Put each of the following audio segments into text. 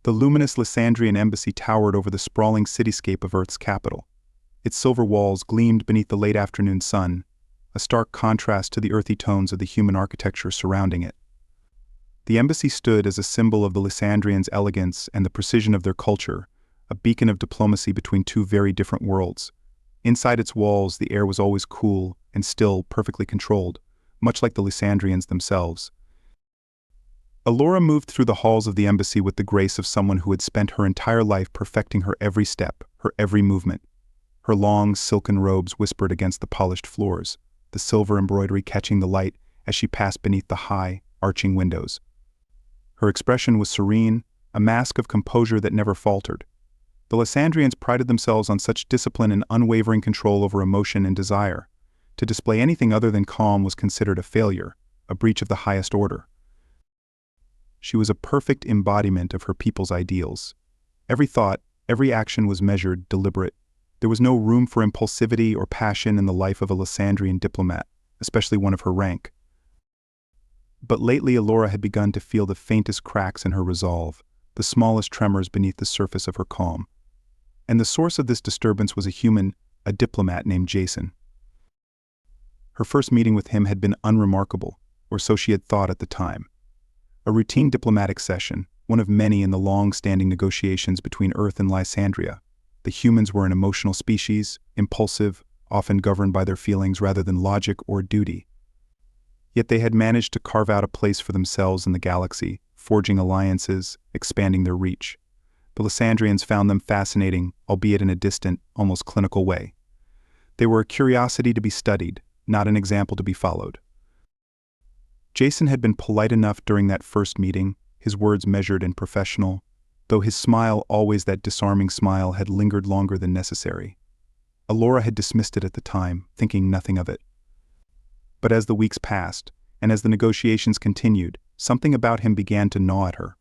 The luminous Lysandrian embassy towered over the sprawling cityscape of Earth's capital. Its silver walls gleamed beneath the late afternoon sun, a stark contrast to the earthy tones of the human architecture surrounding it. The embassy stood as a symbol of the Lysandrians' elegance and the precision of their culture, a beacon of diplomacy between two very different worlds. Inside its walls, the air was always cool and still perfectly controlled, much like the Lysandrians themselves. Alora moved through the halls of the embassy with the grace of someone who had spent her entire life perfecting her every step, her every movement. Her long, silken robes whispered against the polished floors, the silver embroidery catching the light as she passed beneath the high, arching windows. Her expression was serene, a mask of composure that never faltered. The Lysandrians prided themselves on such discipline and unwavering control over emotion and desire. To display anything other than calm was considered a failure, a breach of the highest order. She was a perfect embodiment of her people's ideals. Every thought, every action was measured, deliberate. There was no room for impulsivity or passion in the life of a Lysandrian diplomat, especially one of her rank. But lately Alora had begun to feel the faintest cracks in her resolve, the smallest tremors beneath the surface of her calm. And the source of this disturbance was a human, a diplomat named Jason. Her first meeting with him had been unremarkable, or so she had thought at the time. A routine diplomatic session, one of many in the long-standing negotiations between Earth and Lysandria. The humans were an emotional species, impulsive, often governed by their feelings rather than logic or duty. Yet they had managed to carve out a place for themselves in the galaxy, forging alliances, expanding their reach. The Lysandrians found them fascinating, albeit in a distant, almost clinical way. They were a curiosity to be studied, not an example to be followed. Jason had been polite enough during that first meeting, his words measured and professional, though his smile, always that disarming smile, had lingered longer than necessary. Alora had dismissed it at the time, thinking nothing of it. But as the weeks passed, and as the negotiations continued, something about him began to gnaw at her.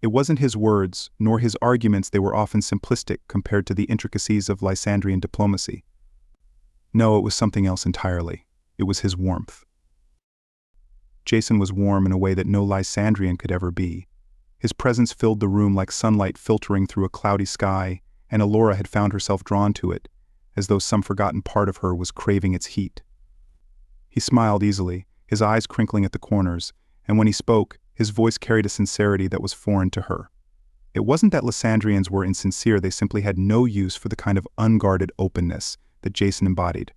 It wasn't his words, nor his arguments, they were often simplistic compared to the intricacies of Lysandrian diplomacy. No, it was something else entirely. It was his warmth. Jason was warm in a way that no Lysandrian could ever be. His presence filled the room like sunlight filtering through a cloudy sky, and Alora had found herself drawn to it, as though some forgotten part of her was craving its heat. He smiled easily, his eyes crinkling at the corners, and when he spoke, his voice carried a sincerity that was foreign to her. It wasn't that Lysandrians were insincere, they simply had no use for the kind of unguarded openness that Jason embodied.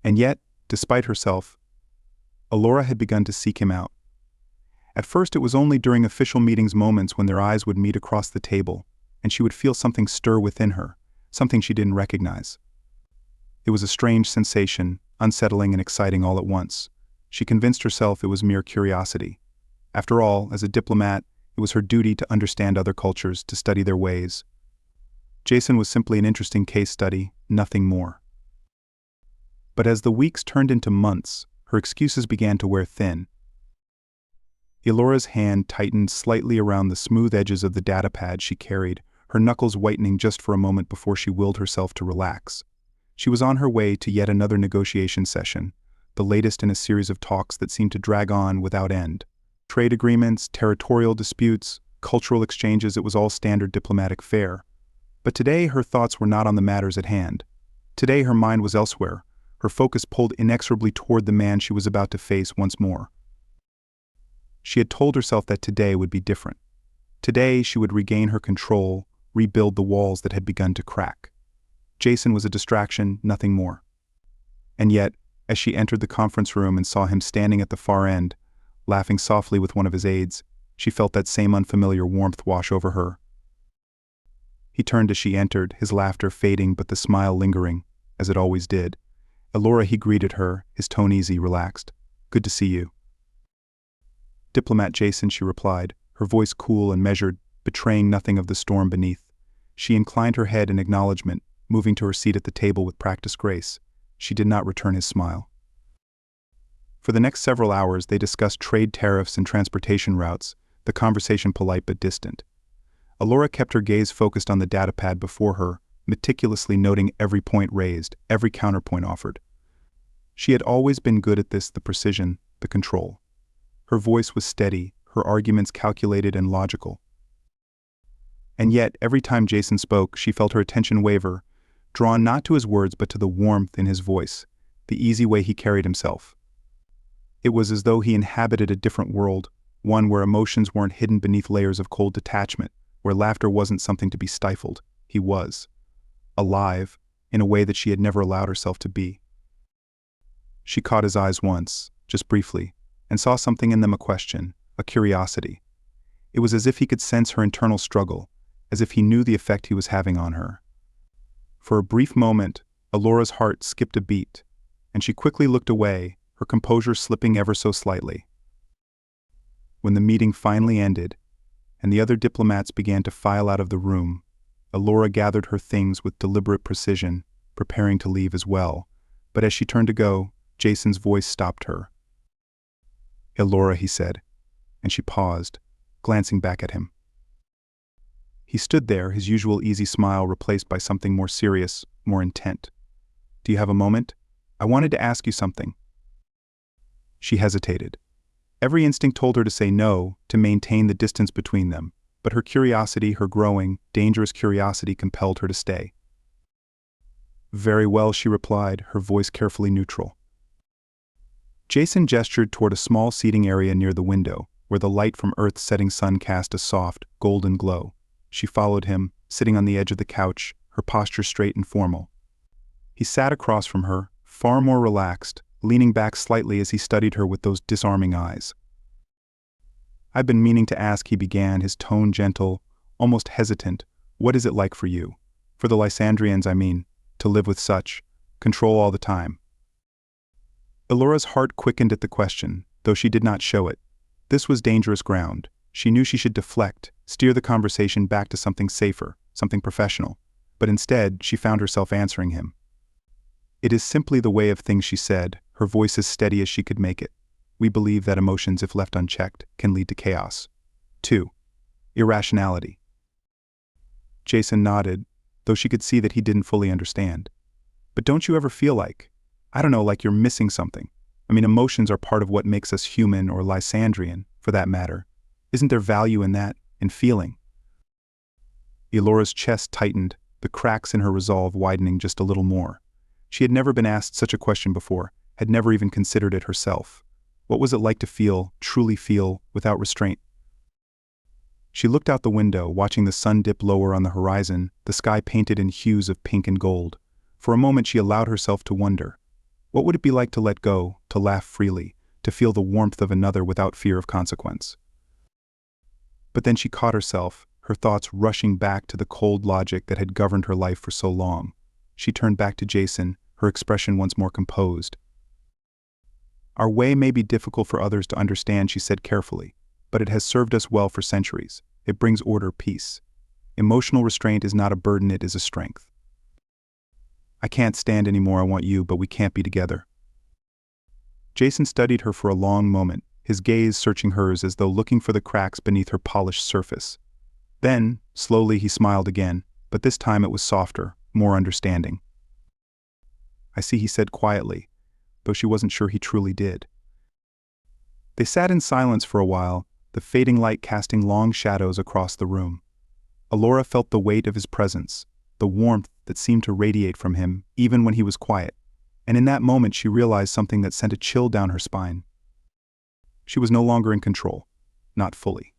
And yet, despite herself, Alora had begun to seek him out. At first it was only during official meetings moments when their eyes would meet across the table, and she would feel something stir within her, something she didn't recognize. It was a strange sensation, unsettling and exciting all at once. She convinced herself it was mere curiosity. After all, as a diplomat, it was her duty to understand other cultures, to study their ways. Jason was simply an interesting case study, nothing more. But as the weeks turned into months, her excuses began to wear thin. Alora's hand tightened slightly around the smooth edges of the datapad she carried, her knuckles whitening just for a moment before she willed herself to relax. She was on her way to yet another negotiation session, the latest in a series of talks that seemed to drag on without end. Trade agreements, territorial disputes, cultural exchanges, it was all standard diplomatic fare. But today her thoughts were not on the matters at hand. Today her mind was elsewhere, her focus pulled inexorably toward the man she was about to face once more. She had told herself that today would be different. Today she would regain her control, rebuild the walls that had begun to crack. Jason was a distraction, nothing more. And yet, as she entered the conference room and saw him standing at the far end, laughing softly with one of his aides, she felt that same unfamiliar warmth wash over her. He turned as she entered, his laughter fading but the smile lingering, as it always did. Alora, he greeted her, his tone easy, relaxed. "Good to see you." "Diplomat Jason," she replied, her voice cool and measured, betraying nothing of the storm beneath. She inclined her head in acknowledgement, moving to her seat at the table with practiced grace. She did not return his smile. For the next several hours they discussed trade tariffs and transportation routes, the conversation polite but distant. Alora kept her gaze focused on the datapad before her, meticulously noting every point raised, every counterpoint offered. She had always been good at this, the precision, the control. Her voice was steady, her arguments calculated and logical. And yet, every time Jason spoke, she felt her attention waver, drawn not to his words but to the warmth in his voice, the easy way he carried himself. It was as though he inhabited a different world, one where emotions weren't hidden beneath layers of cold detachment, where laughter wasn't something to be stifled. He was alive, in a way that she had never allowed herself to be. She caught his eyes once, just briefly, and saw something in them, a question, a curiosity. It was as if he could sense her internal struggle, as if he knew the effect he was having on her. For a brief moment, Alora's heart skipped a beat, and she quickly looked away, her composure slipping ever so slightly. When the meeting finally ended, and the other diplomats began to file out of the room, Alora gathered her things with deliberate precision, preparing to leave as well. But as she turned to go, Jason's voice stopped her. "Alora," he said, and she paused, glancing back at him. He stood there, his usual easy smile replaced by something more serious, more intent. "Do you have a moment? I wanted to ask you something." She hesitated. Every instinct told her to say no, to maintain the distance between them, but her curiosity, her growing, dangerous curiosity, compelled her to stay. "Very well," she replied, her voice carefully neutral. Jason gestured toward a small seating area near the window, where the light from Earth's setting sun cast a soft, golden glow. She followed him, sitting on the edge of the couch, her posture straight and formal. He sat across from her, far more relaxed, leaning back slightly as he studied her with those disarming eyes. "I've been meaning to ask," he began, his tone gentle, almost hesitant. "What is it like for you? For the Lysandrians, I mean, to live with such control all the time?" Alora's heart quickened at the question, though she did not show it. This was dangerous ground. She knew she should deflect, steer the conversation back to something safer, something professional. But instead, she found herself answering him. "It is simply the way of things," she said, her voice as steady as she could make it. "We believe that emotions, if left unchecked, can lead to chaos. 2. Irrationality." Jason nodded, though she could see that he didn't fully understand. "But don't you ever feel like, I don't know, like you're missing something? I mean, emotions are part of what makes us human, or Lysandrian, for that matter. Isn't there value in that, in feeling?" Elora's chest tightened, the cracks in her resolve widening just a little more. She had never been asked such a question before, had never even considered it herself. What was it like to feel, truly feel, without restraint? She looked out the window, watching the sun dip lower on the horizon, the sky painted in hues of pink and gold. For a moment she allowed herself to wonder. What would it be like to let go, to laugh freely, to feel the warmth of another without fear of consequence? But then she caught herself, her thoughts rushing back to the cold logic that had governed her life for so long. She turned back to Jason, her expression once more composed. "Our way may be difficult for others to understand," she said carefully, "but it has served us well for centuries. It brings order, peace. Emotional restraint is not a burden, it is a strength. I can't stand anymore, I want you, but we can't be together." Jason studied her for a long moment, his gaze searching hers as though looking for the cracks beneath her polished surface. Then, slowly, he smiled again, but this time it was softer, more understanding. "I see," he said quietly, though she wasn't sure he truly did. They sat in silence for a while, the fading light casting long shadows across the room. Alora felt the weight of his presence, the warmth that seemed to radiate from him even when he was quiet, and in that moment she realized something that sent a chill down her spine. She was no longer in control, not fully.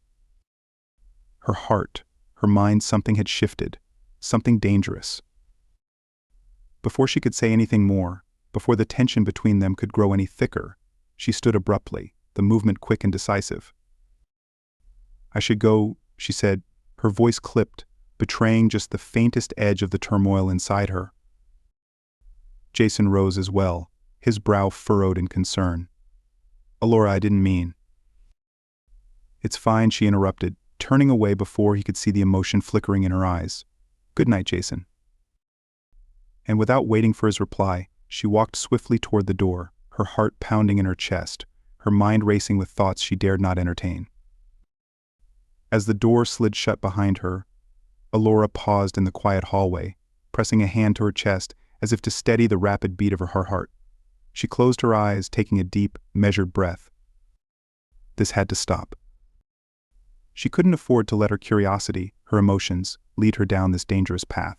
Her heart, her mind, something had shifted, something dangerous. Before she could say anything more, before the tension between them could grow any thicker, she stood abruptly, the movement quick and decisive. "I should go," she said, her voice clipped, betraying just the faintest edge of the turmoil inside her. Jason rose as well, his brow furrowed in concern. "Alora, I didn't mean—" "It's fine," she interrupted, turning away before he could see the emotion flickering in her eyes. "Good night, Jason." And without waiting for his reply, she walked swiftly toward the door, her heart pounding in her chest, her mind racing with thoughts she dared not entertain. As the door slid shut behind her, Alora paused in the quiet hallway, pressing a hand to her chest as if to steady the rapid beat of her heart. She closed her eyes, taking a deep, measured breath. This had to stop. She couldn't afford to let her curiosity, her emotions, lead her down this dangerous path.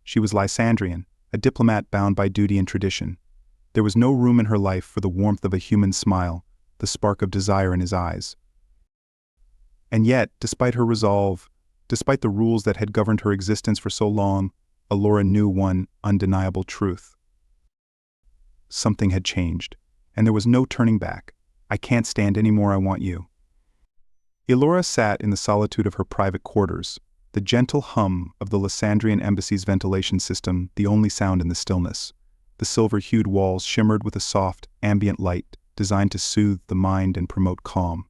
She was Lysandrian, a diplomat bound by duty and tradition. There was no room in her life for the warmth of a human smile, the spark of desire in his eyes. And yet, despite her resolve, despite the rules that had governed her existence for so long, Elora knew one undeniable truth. Something had changed, and there was no turning back. I can't stand any more, I want you. Elora sat in the solitude of her private quarters, the gentle hum of the Lysandrian embassy's ventilation system the only sound in the stillness. The silver-hued walls shimmered with a soft, ambient light designed to soothe the mind and promote calm.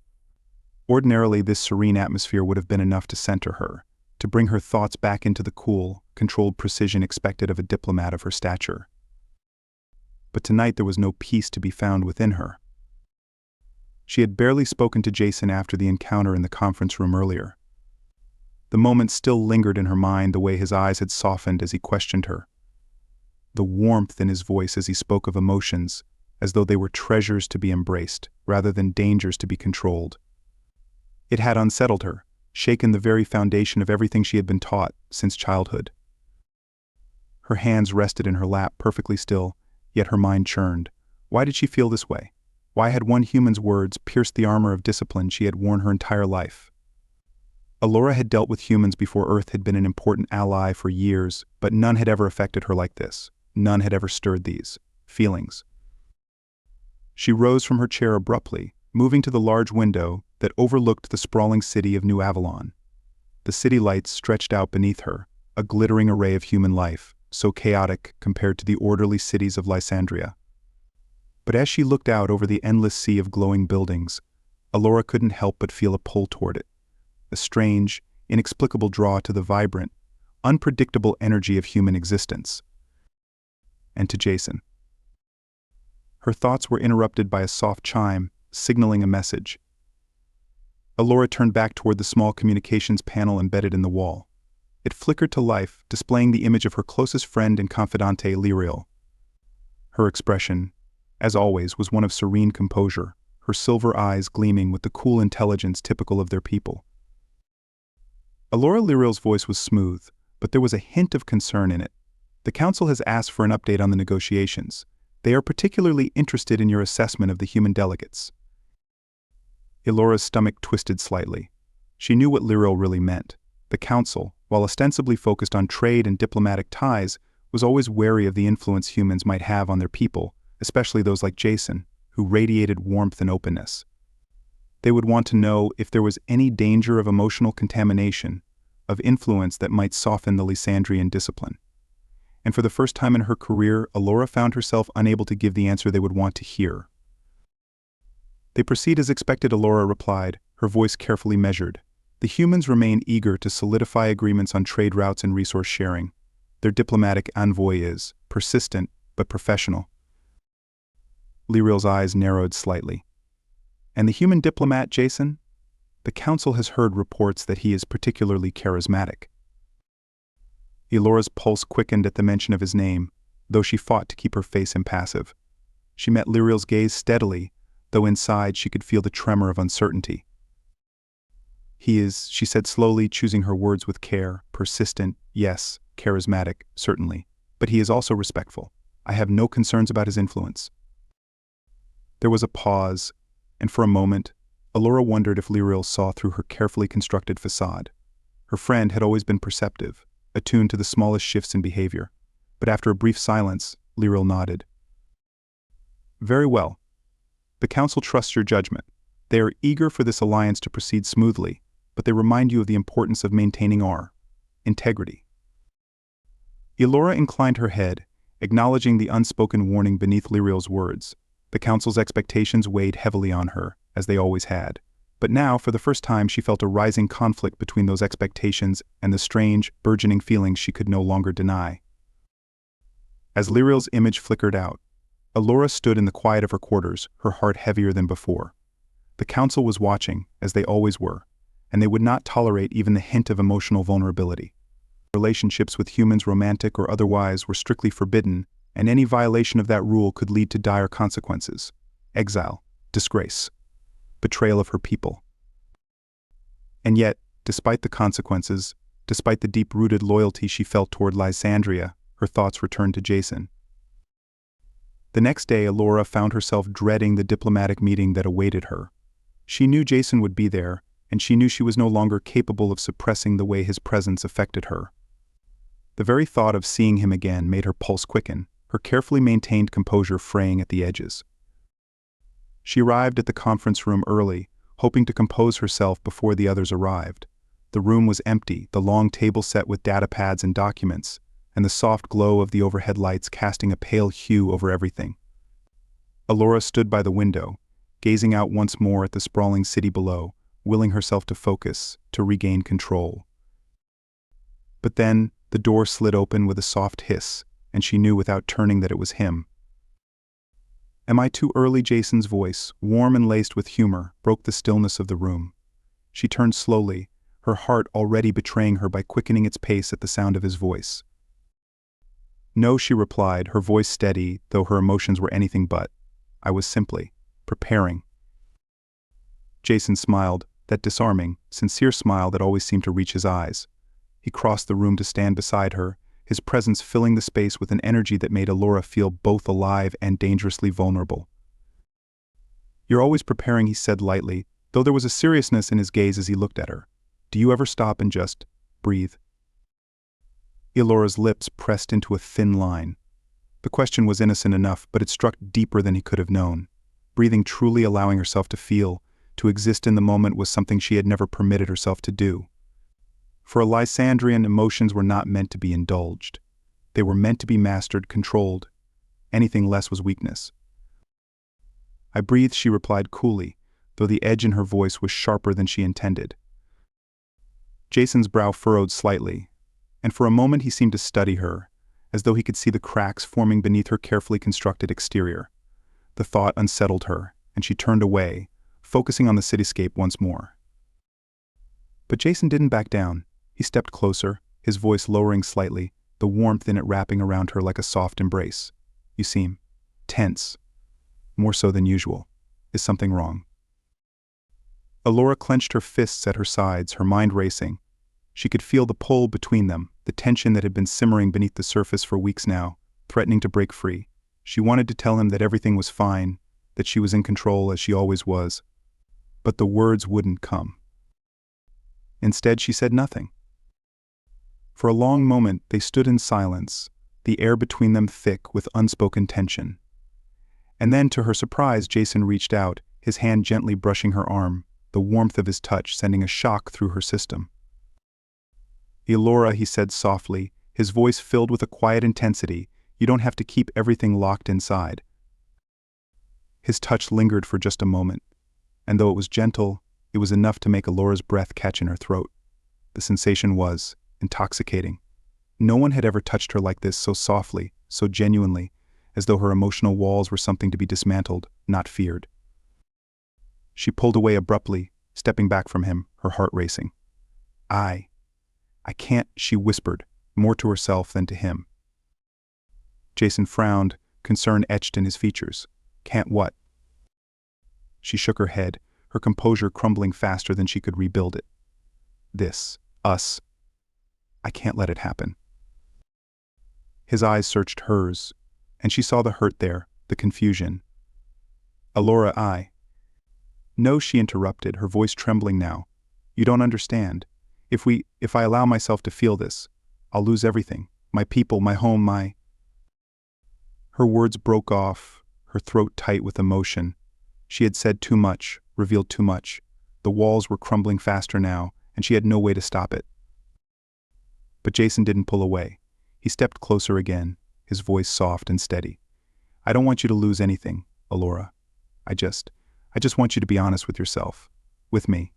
Ordinarily, this serene atmosphere would have been enough to center her, to bring her thoughts back into the cool, controlled precision expected of a diplomat of her stature. But tonight there was no peace to be found within her. She had barely spoken to Jason after the encounter in the conference room earlier. The moment still lingered in her mind, the way his eyes had softened as he questioned her. The warmth in his voice as he spoke of emotions, as though they were treasures to be embraced, rather than dangers to be controlled. It had unsettled her, shaken the very foundation of everything she had been taught since childhood. Her hands rested in her lap perfectly still, yet her mind churned. Why did she feel this way? Why had one human's words pierced the armor of discipline she had worn her entire life? Elora had dealt with humans before Earth had been an important ally for years, but none had ever affected her like this. None had ever stirred these feelings. She rose from her chair abruptly, moving to the large window that overlooked the sprawling city of New Avalon. The city lights stretched out beneath her, a glittering array of human life, so chaotic compared to the orderly cities of Lysandria. But as she looked out over the endless sea of glowing buildings, Elora couldn't help but feel a pull toward it, a strange, inexplicable draw to the vibrant, unpredictable energy of human existence. And to Jason. Her thoughts were interrupted by a soft chime, signaling a message. Elora turned back toward the small communications panel embedded in the wall. It flickered to life, displaying the image of her closest friend and confidante, Lyriel. Her expression, as always, was one of serene composure, her silver eyes gleaming with the cool intelligence typical of their people. Lyriel's voice was smooth, but there was a hint of concern in it. The Council has asked for an update on the negotiations. They are particularly interested in your assessment of the human delegates. Elora's stomach twisted slightly. She knew what Lyriel really meant. The Council, while ostensibly focused on trade and diplomatic ties, was always wary of the influence humans might have on their people, especially those like Jason, who radiated warmth and openness. They would want to know if there was any danger of emotional contamination, of influence that might soften the Lysandrian discipline. And for the first time in her career, Elora found herself unable to give the answer they would want to hear. They proceed as expected, Elora replied, her voice carefully measured. The humans remain eager to solidify agreements on trade routes and resource sharing. Their diplomatic envoy is persistent but professional. Lyriel's eyes narrowed slightly. And the human diplomat, Jason? The Council has heard reports that he is particularly charismatic. Elora's pulse quickened at the mention of his name, though she fought to keep her face impassive. She met Lyriel's gaze steadily, though inside she could feel the tremor of uncertainty. He is, she said slowly, choosing her words with care, persistent, yes, charismatic, certainly, but he is also respectful. I have no concerns about his influence. There was a pause, and for a moment, Elora wondered if Lyriel saw through her carefully constructed facade. Her friend had always been perceptive, attuned to the smallest shifts in behavior, but after a brief silence, Lyriel nodded. Very well. The Council trusts your judgment. They are eager for this alliance to proceed smoothly, but they remind you of the importance of maintaining our integrity. Elora inclined her head, acknowledging the unspoken warning beneath Lyriel's words. The Council's expectations weighed heavily on her, as they always had. But now, for the first time, she felt a rising conflict between those expectations and the strange, burgeoning feelings she could no longer deny. As Lyriel's image flickered out, Elora stood in the quiet of her quarters, her heart heavier than before. The Council was watching, as they always were, and they would not tolerate even the hint of emotional vulnerability. Relationships with humans, romantic or otherwise, were strictly forbidden, and any violation of that rule could lead to dire consequences: exile, disgrace, betrayal of her people. And yet, despite the consequences, Despite the deep-rooted loyalty she felt toward Lysandria, her thoughts returned to Jason. The next day, Alora found herself dreading the diplomatic meeting that awaited her. She knew Jason would be there, and she knew she was no longer capable of suppressing the way his presence affected her. The very thought of seeing him again made her pulse quicken, her carefully maintained composure fraying at the edges. She arrived at the conference room early, hoping to compose herself before the others arrived. The room was empty, the long table set with data pads and documents, and the soft glow of the overhead lights casting a pale hue over everything. Alora stood by the window, gazing out once more at the sprawling city below, willing herself to focus, to regain control. But then, the door slid open with a soft hiss, and she knew without turning that it was him. "Am I too early?" Jason's voice, warm and laced with humor, broke the stillness of the room. She turned slowly, her heart already betraying her by quickening its pace at the sound of his voice. "No," she replied, her voice steady, though her emotions were anything but. "I was simply preparing." Jason smiled, that disarming, sincere smile that always seemed to reach his eyes. He crossed the room to stand beside her, his presence filling the space with an energy that made Alora feel both alive and dangerously vulnerable. "You're always preparing," he said lightly, though there was a seriousness in his gaze as he looked at her. "Do you ever stop and just breathe?" Alora's lips pressed into a thin line. The question was innocent enough, but it struck deeper than he could have known. Breathing, truly allowing herself to feel, to exist in the moment, was something she had never permitted herself to do. For a Lysandrian, emotions were not meant to be indulged. They were meant to be mastered, controlled. Anything less was weakness. "I breathe," she replied coolly, though the edge in her voice was sharper than she intended. Jason's brow furrowed slightly, and for a moment he seemed to study her, as though he could see the cracks forming beneath her carefully constructed exterior. The thought unsettled her, and she turned away, focusing on the cityscape once more. But Jason didn't back down. He stepped closer, his voice lowering slightly, the warmth in it wrapping around her like a soft embrace. "You seem tense, more so than usual. Is something wrong?" Alora clenched her fists at her sides, her mind racing. She could feel the pull between them, the tension that had been simmering beneath the surface for weeks now, threatening to break free. She wanted to tell him that everything was fine, that she was in control as she always was. But the words wouldn't come. Instead, she said nothing. For a long moment, they stood in silence, the air between them thick with unspoken tension. And then, to her surprise, Jason reached out, his hand gently brushing her arm, the warmth of his touch sending a shock through her system. "Alora," he said softly, his voice filled with a quiet intensity, "you don't have to keep everything locked inside." His touch lingered for just a moment, and though it was gentle, it was enough to make Alora's breath catch in her throat. The sensation was intoxicating. No one had ever touched her like this, so softly, so genuinely, as though her emotional walls were something to be dismantled, not feared. She pulled away abruptly, stepping back from him, her heart racing. I can't," she whispered, more to herself than to him. Jason frowned, concern etched in his features. "Can't what?" She shook her head, her composure crumbling faster than she could rebuild it. Us. I can't let it happen." His eyes searched hers, and she saw the hurt there, the confusion. "Alora, No," she interrupted, her voice trembling now. "You don't understand. If I allow myself to feel this, I'll lose everything. My people, my home, my—" Her words broke off, her throat tight with emotion. She had said too much, revealed too much. The walls were crumbling faster now, and she had no way to stop it. But Jason didn't pull away. He stepped closer again, his voice soft and steady. "I don't want you to lose anything, Alora. I just want you to be honest with yourself. With me."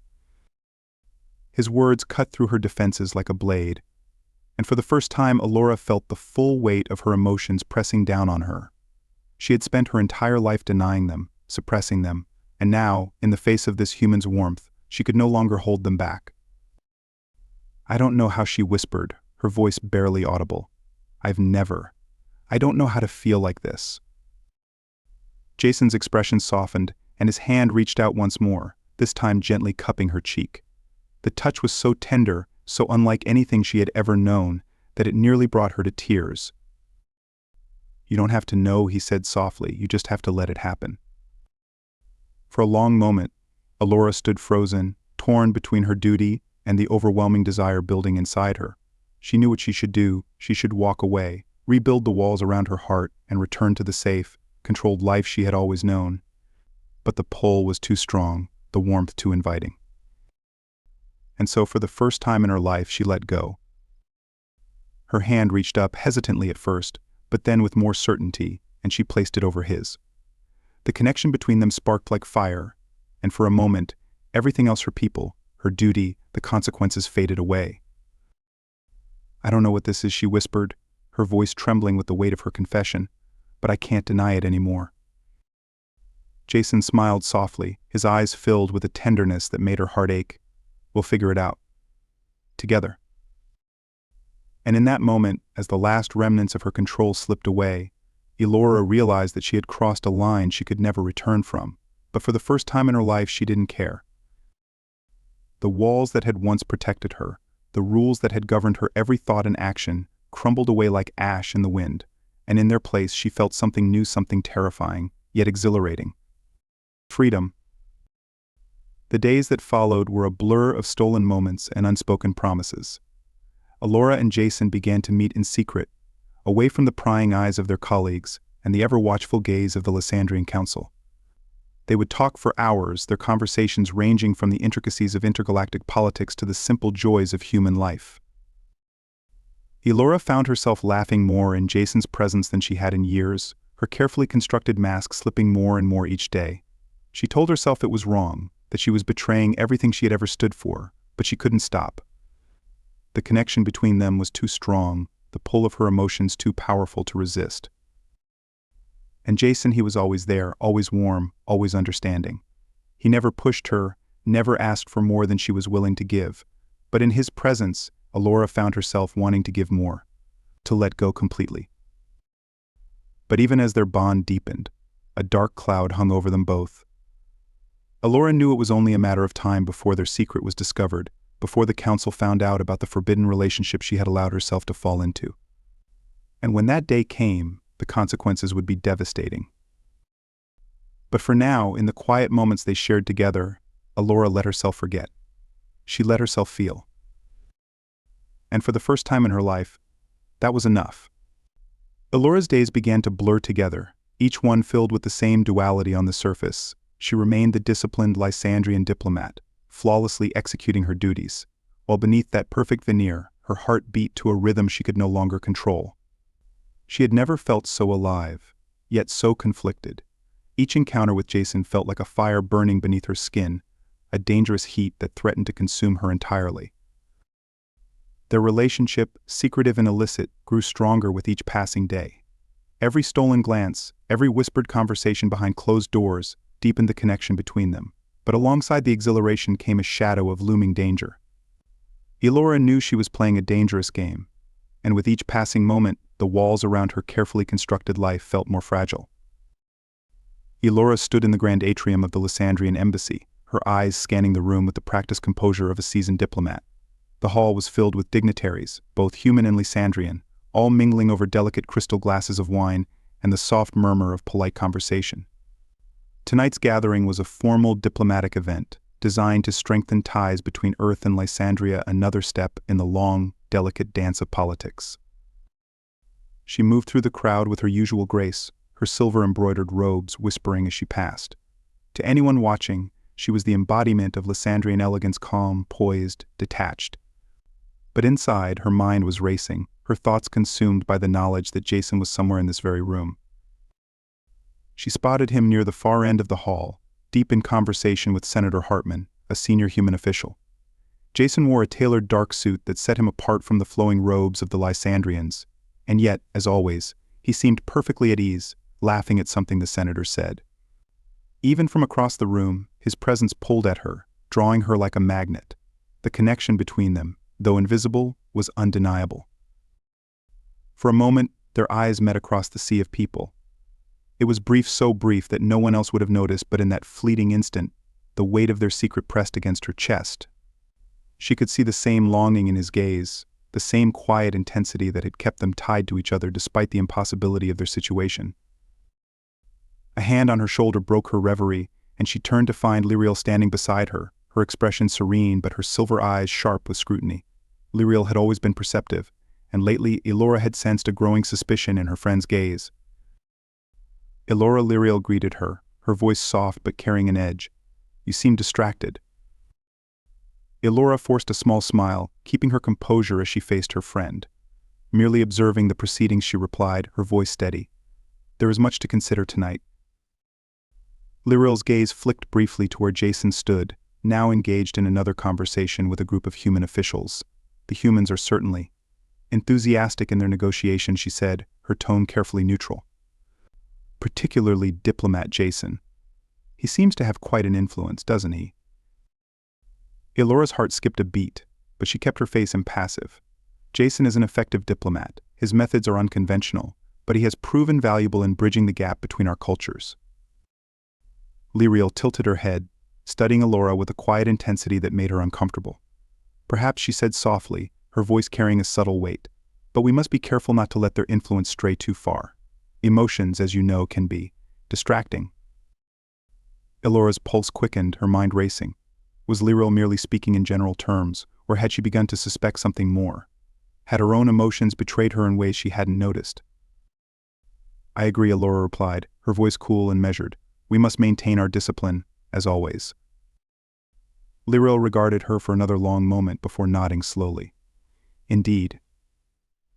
His words cut through her defenses like a blade, and for the first time Alora felt the full weight of her emotions pressing down on her. She had spent her entire life denying them, suppressing them, and now, in the face of this human's warmth, she could no longer hold them back. "I don't know how," she whispered, her voice barely audible. I don't know how to feel like this." Jason's expression softened, and his hand reached out once more, this time gently cupping her cheek. The touch was so tender, so unlike anything she had ever known, that it nearly brought her to tears. "You don't have to know," he said softly, "you just have to let it happen." For a long moment, Elora stood frozen, torn between her duty and the overwhelming desire building inside her. She knew what she should do. She should walk away, rebuild the walls around her heart, and return to the safe, controlled life she had always known. But the pull was too strong, the warmth too inviting. And so for the first time in her life, she let go. Her hand reached up hesitantly at first, but then with more certainty, and she placed it over his. The connection between them sparked like fire, and for a moment, everything else, her people, her duty, the consequences, faded away. "I don't know what this is," she whispered, her voice trembling with the weight of her confession, "but I can't deny it anymore." Jason smiled softly, his eyes filled with a tenderness that made her heart ache. "We'll figure it out. Together." And in that moment, as the last remnants of her control slipped away, Elora realized that she had crossed a line she could never return from, but for the first time in her life she didn't care. The walls that had once protected her, the rules that had governed her every thought and action, crumbled away like ash in the wind, and in their place she felt something new, something terrifying, yet exhilarating. Freedom. The days that followed were a blur of stolen moments and unspoken promises. Elora and Jason began to meet in secret, away from the prying eyes of their colleagues and the ever-watchful gaze of the Lysandrian Council. They would talk for hours, their conversations ranging from the intricacies of intergalactic politics to the simple joys of human life. Elora found herself laughing more in Jason's presence than she had in years, her carefully constructed mask slipping more and more each day. She told herself it was wrong, that she was betraying everything she had ever stood for, but she couldn't stop. The connection between them was too strong, the pull of her emotions too powerful to resist. And Jason, he was always there, always warm, always understanding. He never pushed her, never asked for more than she was willing to give. But in his presence, Elora found herself wanting to give more, to let go completely. But even as their bond deepened, a dark cloud hung over them both. Elora knew it was only a matter of time before their secret was discovered, before the council found out about the forbidden relationship she had allowed herself to fall into. And when that day came, the consequences would be devastating. But for now, in the quiet moments they shared together, Elora let herself forget. She let herself feel. And for the first time in her life, that was enough. Elora's days began to blur together, each one filled with the same duality on the surface. She remained the disciplined Lysandrian diplomat, flawlessly executing her duties, while beneath that perfect veneer, her heart beat to a rhythm she could no longer control. She had never felt so alive, yet so conflicted. Each encounter with Jason felt like a fire burning beneath her skin, a dangerous heat that threatened to consume her entirely. Their relationship, secretive and illicit, grew stronger with each passing day. Every stolen glance, every whispered conversation behind closed doors, deepened the connection between them. But alongside the exhilaration came a shadow of looming danger. Elora knew she was playing a dangerous game, and with each passing moment, the walls around her carefully constructed life felt more fragile. Elora stood in the grand atrium of the Lysandrian embassy, her eyes scanning the room with the practiced composure of a seasoned diplomat. The hall was filled with dignitaries, both human and Lysandrian, all mingling over delicate crystal glasses of wine and the soft murmur of polite conversation. Tonight's gathering was a formal diplomatic event, designed to strengthen ties between Earth and Lysandria, another step in the long, delicate dance of politics. She moved through the crowd with her usual grace, her silver-embroidered robes whispering as she passed. To anyone watching, she was the embodiment of Lysandrian elegance, calm, poised, detached. But inside, her mind was racing, her thoughts consumed by the knowledge that Jason was somewhere in this very room. She spotted him near the far end of the hall, deep in conversation with Senator Hartman, a senior human official. Jason wore a tailored dark suit that set him apart from the flowing robes of the Lysandrians, and yet, as always, he seemed perfectly at ease, laughing at something the senator said. Even from across the room, his presence pulled at her, drawing her like a magnet. The connection between them, though invisible, was undeniable. For a moment, their eyes met across the sea of people. It was brief, so brief that no one else would have noticed, but in that fleeting instant, the weight of their secret pressed against her chest. She could see the same longing in his gaze, the same quiet intensity that had kept them tied to each other despite the impossibility of their situation. A hand on her shoulder broke her reverie, and she turned to find Lyriel standing beside her, her expression serene but her silver eyes sharp with scrutiny. Lyriel had always been perceptive, and lately Elora had sensed a growing suspicion in her friend's gaze. Elora Lyriel greeted her, her voice soft but carrying an edge. "You seem distracted." Elora forced a small smile, keeping her composure as she faced her friend. Merely observing the proceedings, she replied, her voice steady. "There is much to consider tonight." Lyriel's gaze flicked briefly to where Jason stood, now engaged in another conversation with a group of human officials. "The humans are certainly enthusiastic in their negotiation," she said, her tone carefully neutral. "Particularly diplomat Jason. He seems to have quite an influence, doesn't he?" Elora's heart skipped a beat, but she kept her face impassive. Jason is an effective diplomat. His methods are unconventional, but he has proven valuable in bridging the gap between our cultures. Lyriel tilted her head, studying Elora with a quiet intensity that made her uncomfortable. "Perhaps," she said softly, her voice carrying a subtle weight, "but we must be careful not to let their influence stray too far. Emotions, as you know, can be distracting." Elora's pulse quickened, her mind racing. Was Lyriel merely speaking in general terms, or had she begun to suspect something more? Had her own emotions betrayed her in ways she hadn't noticed? "I agree," Elora replied, her voice cool and measured. "We must maintain our discipline, as always." Lyriel regarded her for another long moment before nodding slowly. "Indeed.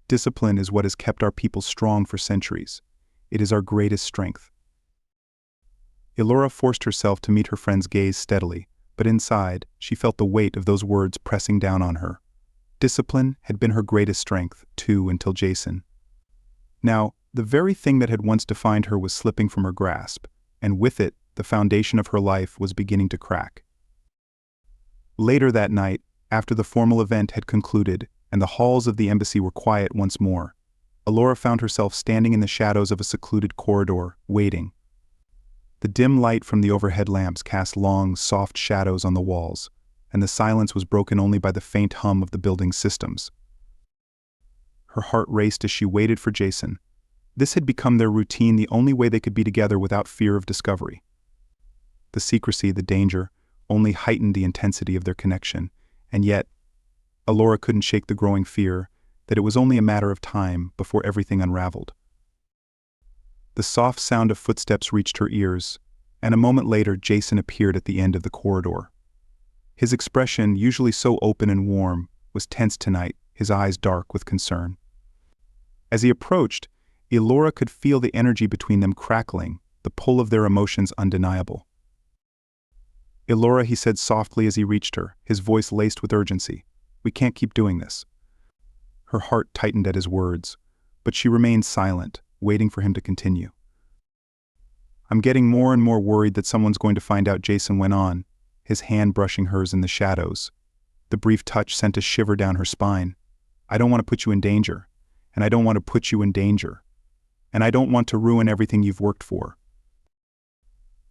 Discipline is what has kept our people strong for centuries. It is our greatest strength." Elora forced herself to meet her friend's gaze steadily, but inside, she felt the weight of those words pressing down on her. Discipline had been her greatest strength, too, until Jason. Now, the very thing that had once defined her was slipping from her grasp, and with it, the foundation of her life was beginning to crack. Later that night, after the formal event had concluded, and the halls of the embassy were quiet once more, Elora found herself standing in the shadows of a secluded corridor, waiting. The dim light from the overhead lamps cast long, soft shadows on the walls, and the silence was broken only by the faint hum of the building's systems. Her heart raced as she waited for Jason. This had become their routine, the only way they could be together without fear of discovery. The secrecy, the danger, only heightened the intensity of their connection, and yet, Elora couldn't shake the growing fear that it was only a matter of time before everything unraveled. The soft sound of footsteps reached her ears, and a moment later Jason appeared at the end of the corridor. His expression, usually so open and warm, was tense tonight, his eyes dark with concern. As he approached, Elora could feel the energy between them crackling, the pull of their emotions undeniable. "Elora," he said softly as he reached her, his voice laced with urgency, "we can't keep doing this." Her heart tightened at his words, but she remained silent, waiting for him to continue. "I'm getting more and more worried that someone's going to find out," Jason went on, his hand brushing hers in the shadows. The brief touch sent a shiver down her spine. "I don't want to put you in danger, and I don't want to put you in danger, and I don't want to ruin everything you've worked for."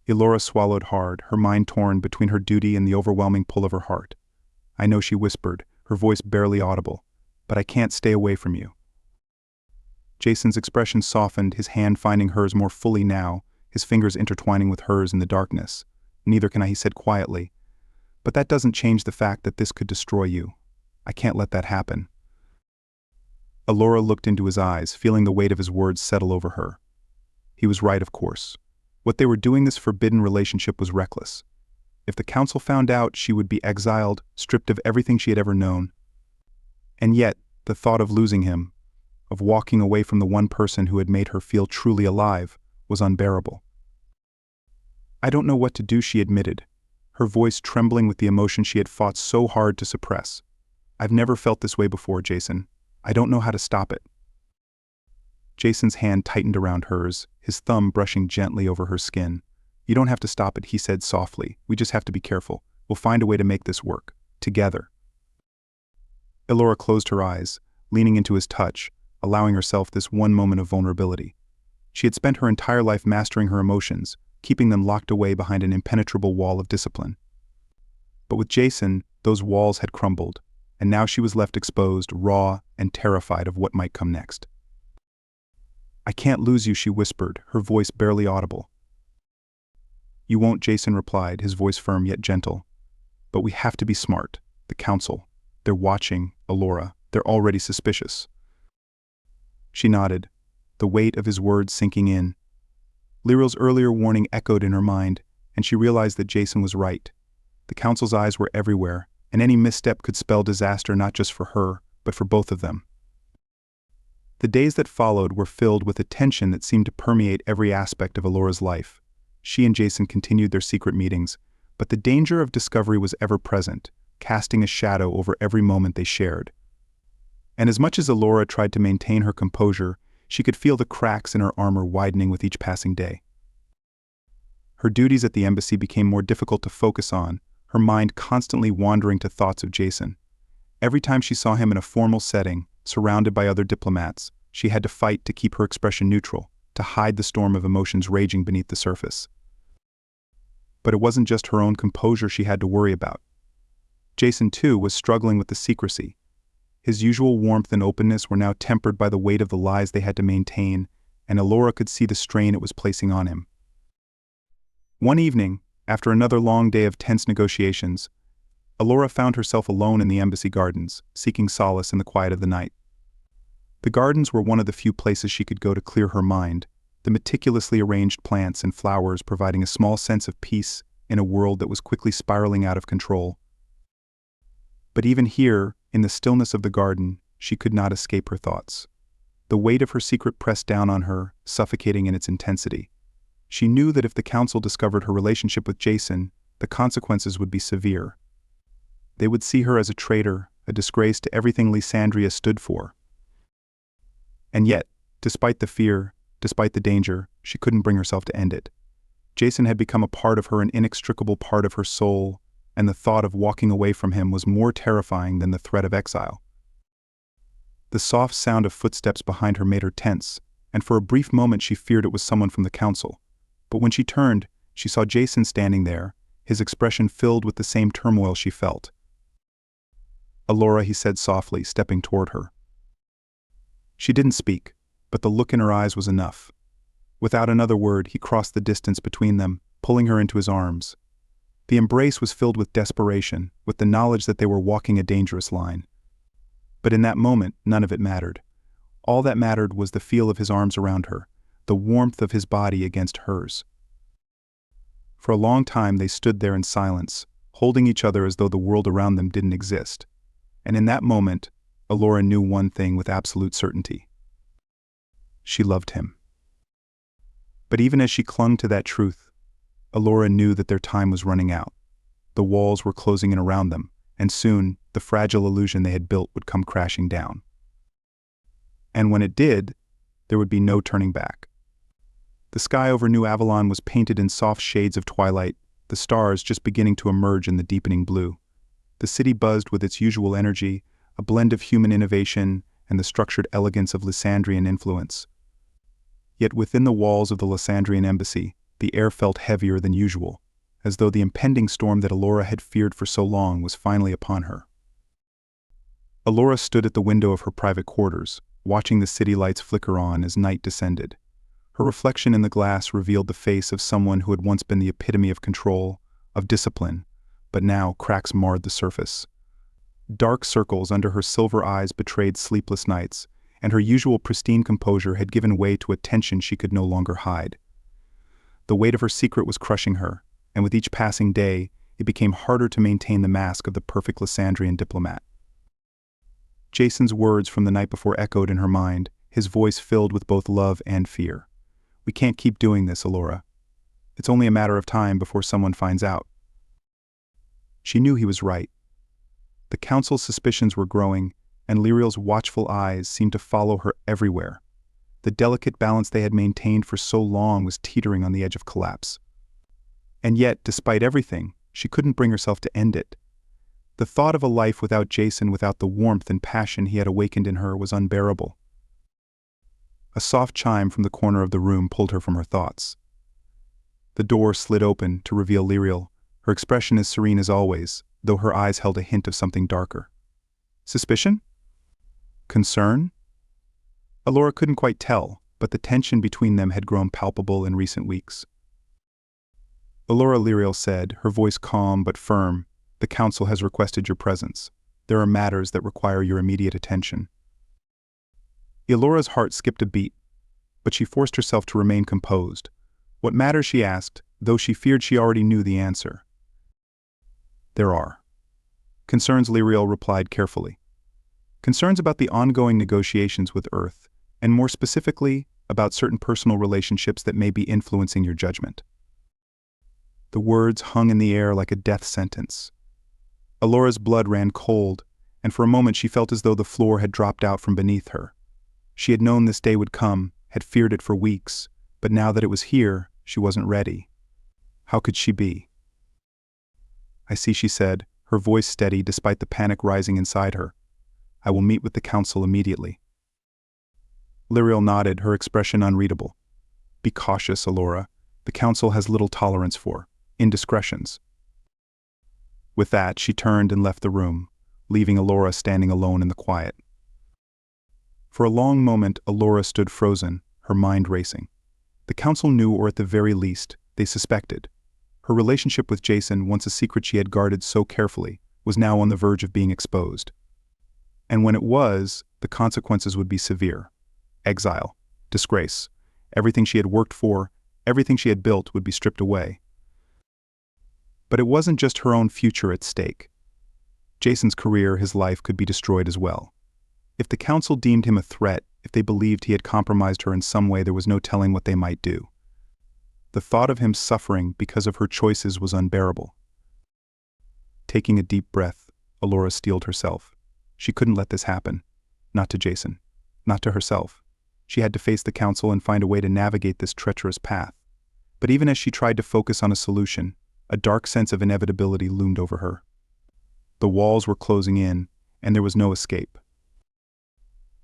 Elora swallowed hard, her mind torn between her duty and the overwhelming pull of her heart. "I know," she whispered, her voice barely audible, "but I can't stay away from you." Jason's expression softened, his hand finding hers more fully now, his fingers intertwining with hers in the darkness. "Neither can I," he said quietly. "But that doesn't change the fact that this could destroy you. I can't let that happen." Elora looked into his eyes, feeling the weight of his words settle over her. He was right, of course. What they were doing, this forbidden relationship, was reckless. If the council found out, she would be exiled, stripped of everything she had ever known. And yet, the thought of losing him, of walking away from the one person who had made her feel truly alive, was unbearable. "I don't know what to do," she admitted, her voice trembling with the emotion she had fought so hard to suppress. "I've never felt this way before, Jason. I don't know how to stop it." Jason's hand tightened around hers, his thumb brushing gently over her skin. "You don't have to stop it," he said softly. "We just have to be careful. We'll find a way to make this work. Together." Elora closed her eyes, leaning into his touch, allowing herself this one moment of vulnerability. She had spent her entire life mastering her emotions, keeping them locked away behind an impenetrable wall of discipline. But with Jason, Those walls had crumbled, and now she was left exposed, raw, and terrified of what might come next. "I can't lose you," she whispered, her voice barely audible. "You won't," Jason replied, his voice firm yet gentle. "But we have to be smart. The council. They're watching, Alora. They're already suspicious." She nodded, the weight of his words sinking in. Lyriel's earlier warning echoed in her mind, and she realized that Jason was right. The council's eyes were everywhere, and any misstep could spell disaster not just for her, but for both of them. The days that followed were filled with a tension that seemed to permeate every aspect of Alora's life. She and Jason continued their secret meetings, but the danger of discovery was ever present, casting a shadow over every moment they shared. And as much as Alora tried to maintain her composure, she could feel the cracks in her armor widening with each passing day. Her duties at the embassy became more difficult to focus on, her mind constantly wandering to thoughts of Jason. Every time she saw him in a formal setting, surrounded by other diplomats, she had to fight to keep her expression neutral, to hide the storm of emotions raging beneath the surface. But it wasn't just her own composure she had to worry about. Jason, too, was struggling with the secrecy. His usual warmth and openness were now tempered by the weight of the lies they had to maintain, and Alora could see the strain it was placing on him. One evening, after another long day of tense negotiations, Alora found herself alone in the embassy gardens, seeking solace in the quiet of the night. The gardens were one of the few places she could go to clear her mind, the meticulously arranged plants and flowers providing a small sense of peace in a world that was quickly spiraling out of control. But even here, in the stillness of the garden, she could not escape her thoughts. The weight of her secret pressed down on her, suffocating in its intensity. She knew that if the council discovered her relationship with Jason, the consequences would be severe. They would see her as a traitor, a disgrace to everything Lysandria stood for. And yet, despite the fear, despite the danger, she couldn't bring herself to end it. Jason had become a part of her, an inextricable part of her soul, and the thought of walking away from him was more terrifying than the threat of exile. The soft sound of footsteps behind her made her tense, and for a brief moment she feared it was someone from the council. But when she turned, she saw Jason standing there, his expression filled with the same turmoil she felt. "Alora," he said softly, stepping toward her. She didn't speak, but the look in her eyes was enough. Without another word, he crossed the distance between them, pulling her into his arms. The embrace was filled with desperation, with the knowledge that they were walking a dangerous line. But in that moment, none of it mattered. All that mattered was the feel of his arms around her, the warmth of his body against hers. For a long time they stood there in silence, holding each other as though the world around them didn't exist. And in that moment, Alora knew one thing with absolute certainty. She loved him. But even as she clung to that truth, Alora knew that their time was running out. The walls were closing in around them, and soon the fragile illusion they had built would come crashing down. And when it did, there would be no turning back. The sky over New Avalon was painted in soft shades of twilight, the stars just beginning to emerge in the deepening blue. The city buzzed with its usual energy, a blend of human innovation and the structured elegance of Lysandrian influence. Yet within the walls of the Lysandrian embassy, the air felt heavier than usual, as though the impending storm that Alora had feared for so long was finally upon her. Alora stood at the window of her private quarters, watching the city lights flicker on as night descended. Her reflection in the glass revealed the face of someone who had once been the epitome of control, of discipline, but now cracks marred the surface. Dark circles under her silver eyes betrayed sleepless nights, and her usual pristine composure had given way to a tension she could no longer hide. The weight of her secret was crushing her, and with each passing day, it became harder to maintain the mask of the perfect Lysandrian diplomat. Jason's words from the night before echoed in her mind, his voice filled with both love and fear. "We can't keep doing this, Alora. It's only a matter of time before someone finds out." She knew he was right. The council's suspicions were growing, and Lyriel's watchful eyes seemed to follow her everywhere. The delicate balance they had maintained for so long was teetering on the edge of collapse. And yet, despite everything, she couldn't bring herself to end it. The thought of a life without Jason, without the warmth and passion he had awakened in her, was unbearable. A soft chime from the corner of the room pulled her from her thoughts. The door slid open to reveal Lyriel, her expression as serene as always, though her eyes held a hint of something darker. Suspicion? Concern? Alora couldn't quite tell, but the tension between them had grown palpable in recent weeks. Alora Lyriel said, her voice calm but firm, "The council has requested your presence. There are matters that require your immediate attention." Alora's heart skipped a beat, but she forced herself to remain composed. What matters, she asked, though she feared she already knew the answer. There are. Concerns, Lyriel replied carefully. Concerns about the ongoing negotiations with Earth, and more specifically, about certain personal relationships that may be influencing your judgment. The words hung in the air like a death sentence. Alora's blood ran cold, and for a moment she felt as though the floor had dropped out from beneath her. She had known this day would come, had feared it for weeks, but now that it was here, she wasn't ready. How could she be? "I see," she said, her voice steady despite the panic rising inside her. "I will meet with the council immediately." Lyriel nodded, her expression unreadable. "Be cautious, Alora. The council has little tolerance for indiscretions." With that, she turned and left the room, leaving Alora standing alone in the quiet. For a long moment, Alora stood frozen, her mind racing. The council knew, or at the very least, they suspected. Her relationship with Jason, once a secret she had guarded so carefully, was now on the verge of being exposed. And when it was, the consequences would be severe. Exile, disgrace, everything she had worked for, everything she had built would be stripped away. But it wasn't just her own future at stake. Jason's career, his life, could be destroyed as well. If the council deemed him a threat, if they believed he had compromised her in some way, there was no telling what they might do. The thought of him suffering because of her choices was unbearable. Taking a deep breath, Alora steeled herself. She couldn't let this happen. Not to Jason. Not to herself. She had to face the council and find a way to navigate this treacherous path. But even as she tried to focus on a solution, a dark sense of inevitability loomed over her. The walls were closing in, and there was no escape.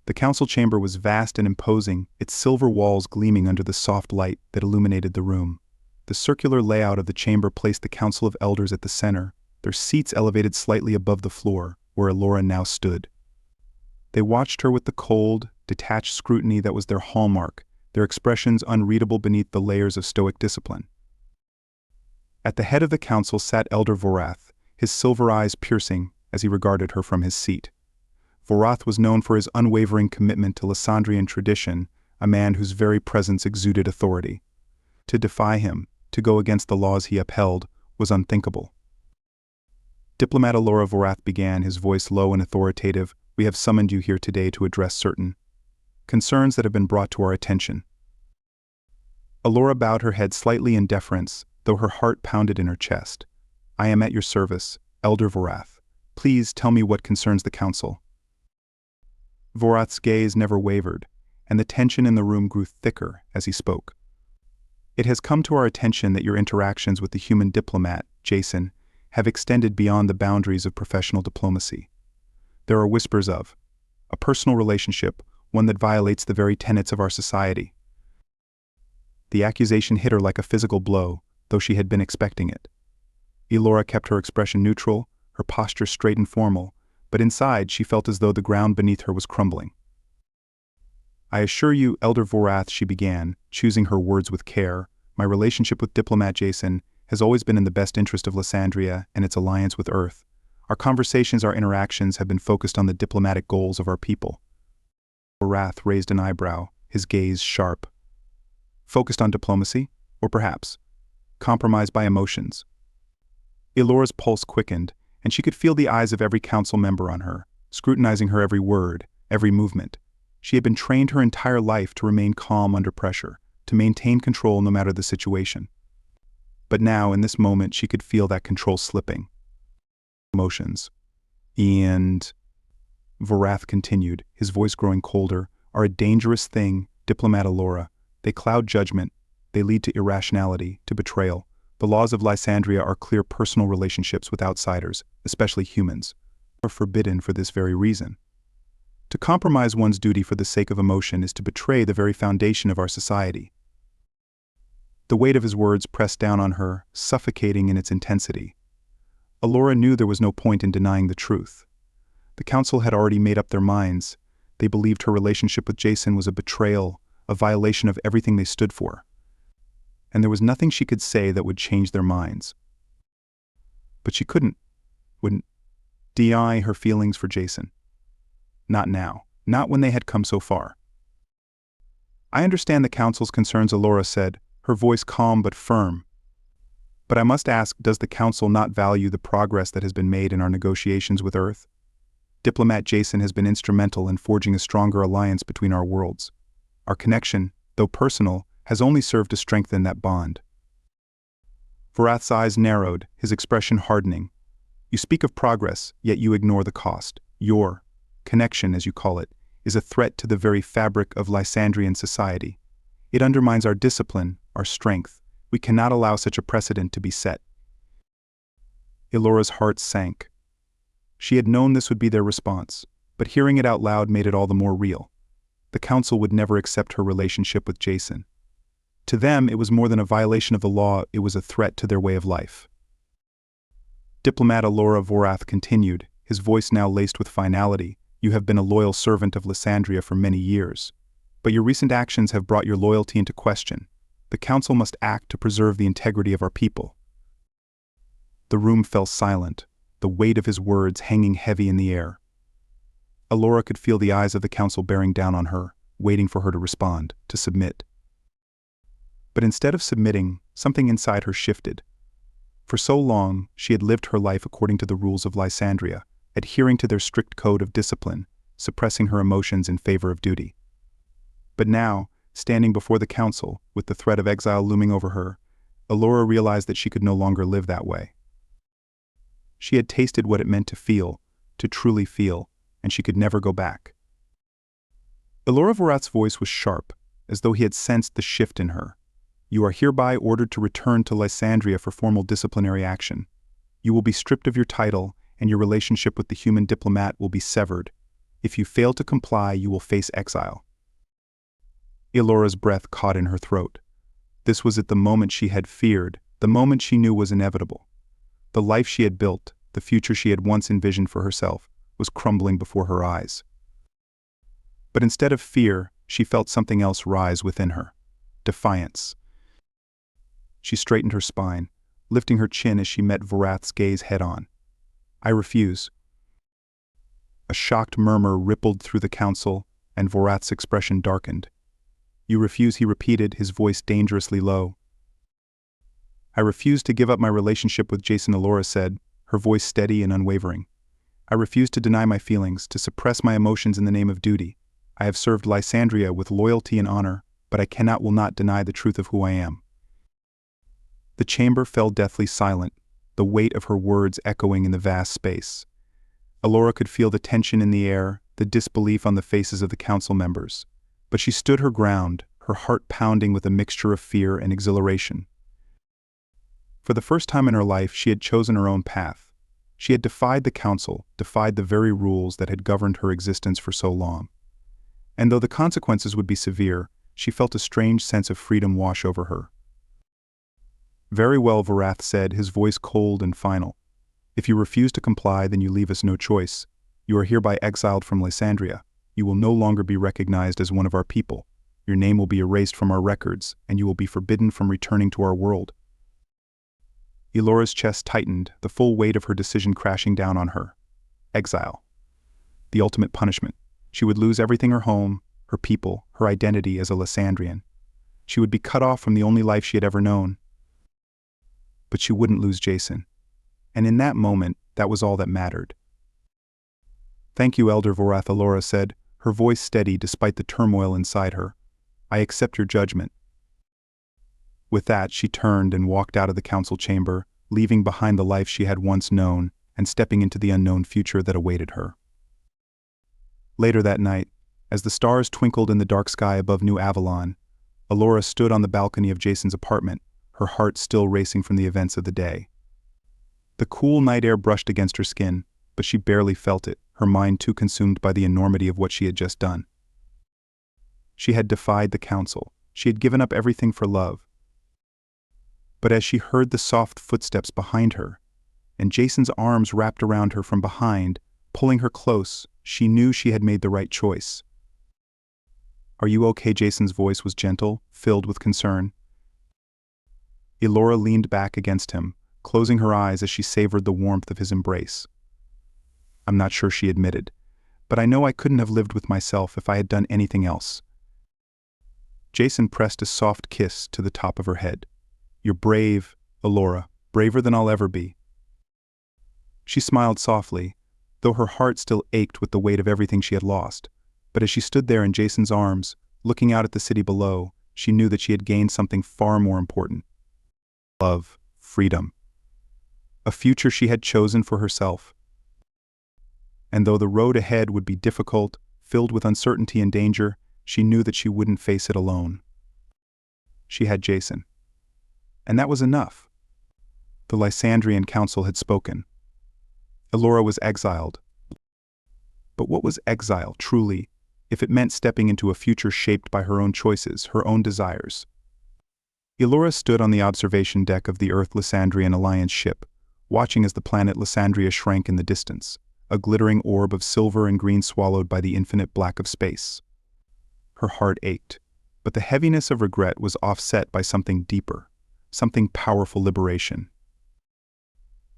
The council chamber was vast and imposing, its silver walls gleaming under the soft light that illuminated the room. The circular layout of the chamber placed the council of elders at the center, their seats elevated slightly above the floor, where Alora now stood. They watched her with the cold, detached scrutiny that was their hallmark, their expressions unreadable beneath the layers of stoic discipline. At the head of the council sat Elder Vorath, his silver eyes piercing as he regarded her from his seat. Vorath was known for his unwavering commitment to Lysandrian tradition, a man whose very presence exuded authority. To defy him, to go against the laws he upheld, was unthinkable. Diplomat Alora Vorath began, his voice low and authoritative. "We have summoned you here today to address certain concerns that have been brought to our attention." Alora bowed her head slightly in deference, though her heart pounded in her chest. "I am at your service, Elder Vorath. Please tell me what concerns the council." Vorath's gaze never wavered, and the tension in the room grew thicker as he spoke. "It has come to our attention that your interactions with the human diplomat, Jason, have extended beyond the boundaries of professional diplomacy. There are whispers of a personal relationship, one that violates the very tenets of our society." The accusation hit her like a physical blow, though she had been expecting it. Alora kept her expression neutral, her posture straight and formal, but inside she felt as though the ground beneath her was crumbling. "I assure you, Elder Vorath," she began, choosing her words with care, "my relationship with diplomat Jason has always been in the best interest of Lysandria and its alliance with Earth. Our conversations, our interactions have been focused on the diplomatic goals of our people." Vorath raised an eyebrow, his gaze sharp. "Focused on diplomacy? Or perhaps compromised by emotions?" Alora's pulse quickened, and she could feel the eyes of every council member on her, scrutinizing her every word, every movement. She had been trained her entire life to remain calm under pressure, to maintain control no matter the situation. But now, in this moment, she could feel that control slipping. Emotions. And Vorath continued, his voice growing colder, "are a dangerous thing, Diplomat Alora. They cloud judgment, they lead to irrationality, to betrayal. The laws of Lysandria are clear personal relationships with outsiders, especially humans, are forbidden for this very reason. To compromise one's duty for the sake of emotion is to betray the very foundation of our society." The weight of his words pressed down on her, suffocating in its intensity. Alora knew there was no point in denying the truth. The council had already made up their minds. They believed her relationship with Jason was a betrayal, a violation of everything they stood for. And there was nothing she could say that would change their minds. But she wouldn't deny her feelings for Jason. Not now, not when they had come so far. "I understand the council's concerns," Alora said, her voice calm but firm. "But I must ask, does the council not value the progress that has been made in our negotiations with Earth? Diplomat Jason has been instrumental in forging a stronger alliance between our worlds. Our connection, though personal, has only served to strengthen that bond." Vorath's eyes narrowed, his expression hardening. "You speak of progress, yet you ignore the cost. Your connection, as you call it, is a threat to the very fabric of Lysandrian society. It undermines our discipline, our strength. We cannot allow such a precedent to be set." Elora's heart sank. She had known this would be their response, but hearing it out loud made it all the more real. The council would never accept her relationship with Jason. To them, it was more than a violation of the law, it was a threat to their way of life. Diplomat Alora Vorath continued, his voice now laced with finality. "You have been a loyal servant of Lysandria for many years. But your recent actions have brought your loyalty into question. The council must act to preserve the integrity of our people." The room fell silent, the weight of his words hanging heavy in the air. Alora could feel the eyes of the council bearing down on her, waiting for her to respond, to submit. But instead of submitting, something inside her shifted. For so long, she had lived her life according to the rules of Lysandria, adhering to their strict code of discipline, suppressing her emotions in favor of duty. But now, standing before the council, with the threat of exile looming over her, Alora realized that she could no longer live that way. She had tasted what it meant to feel, to truly feel, and she could never go back. Alora Vorath's voice was sharp, as though he had sensed the shift in her. "You are hereby ordered to return to Lysandria for formal disciplinary action. You will be stripped of your title, and your relationship with the human diplomat will be severed. If you fail to comply, you will face exile." Elora's breath caught in her throat. This was at the moment she had feared, the moment she knew was inevitable. The life she had built, the future she had once envisioned for herself, was crumbling before her eyes. But instead of fear, she felt something else rise within her. Defiance. She straightened her spine, lifting her chin as she met Vorath's gaze head-on. "I refuse." A shocked murmur rippled through the council, and Vorath's expression darkened. "You refuse," he repeated, his voice dangerously low. "I refuse to give up my relationship with Jason," Alora said, her voice steady and unwavering. "I refuse to deny my feelings, to suppress my emotions in the name of duty. I have served Lysandria with loyalty and honor, but I will not deny the truth of who I am." The chamber fell deathly silent, the weight of her words echoing in the vast space. Alora could feel the tension in the air, the disbelief on the faces of the council members. But she stood her ground, her heart pounding with a mixture of fear and exhilaration. For the first time in her life, she had chosen her own path. She had defied the council, defied the very rules that had governed her existence for so long. And though the consequences would be severe, she felt a strange sense of freedom wash over her. "Very well," Vorath said, his voice cold and final. "If you refuse to comply, then you leave us no choice. You are hereby exiled from Lysandria. You will no longer be recognized as one of our people. Your name will be erased from our records, and you will be forbidden from returning to our world." Elora's chest tightened, the full weight of her decision crashing down on her. Exile. The ultimate punishment. She would lose everything: her home, her people, her identity as a Lysandrian. She would be cut off from the only life she had ever known. But she wouldn't lose Jason. And in that moment, that was all that mattered. "Thank you, Elder Vorath," Alora said, her voice steady despite the turmoil inside her. "I accept your judgment." With that, she turned and walked out of the council chamber, leaving behind the life she had once known and stepping into the unknown future that awaited her. Later that night, as the stars twinkled in the dark sky above New Avalon, Alora stood on the balcony of Jason's apartment, her heart still racing from the events of the day. The cool night air brushed against her skin, but she barely felt it, her mind too consumed by the enormity of what she had just done. She had defied the council. She had given up everything for love. But as she heard the soft footsteps behind her, and Jason's arms wrapped around her from behind, pulling her close. She knew she had made the right choice. "Are you okay?" Jason's voice was gentle, filled with concern. Elora leaned back against him, closing her eyes as she savored the warmth of his embrace. "I'm not sure," she admitted, "but I know I couldn't have lived with myself if I had done anything else." Jason pressed a soft kiss to the top of her head. "You're brave, Elora, braver than I'll ever be." She smiled softly, though her heart still ached with the weight of everything she had lost. But as she stood there in Jason's arms, looking out at the city below, she knew that she had gained something far more important. Love, freedom. A future she had chosen for herself. And though the road ahead would be difficult, filled with uncertainty and danger, she knew that she wouldn't face it alone. She had Jason. And that was enough. The Lysandrian Council had spoken. Elora was exiled. But what was exile, truly, if it meant stepping into a future shaped by her own choices, her own desires? Elora stood on the observation deck of the Earth-Lysandrian Alliance ship, watching as the planet Lysandria shrank in the distance, a glittering orb of silver and green swallowed by the infinite black of space. Her heart ached, but the heaviness of regret was offset by something deeper, something powerful: liberation.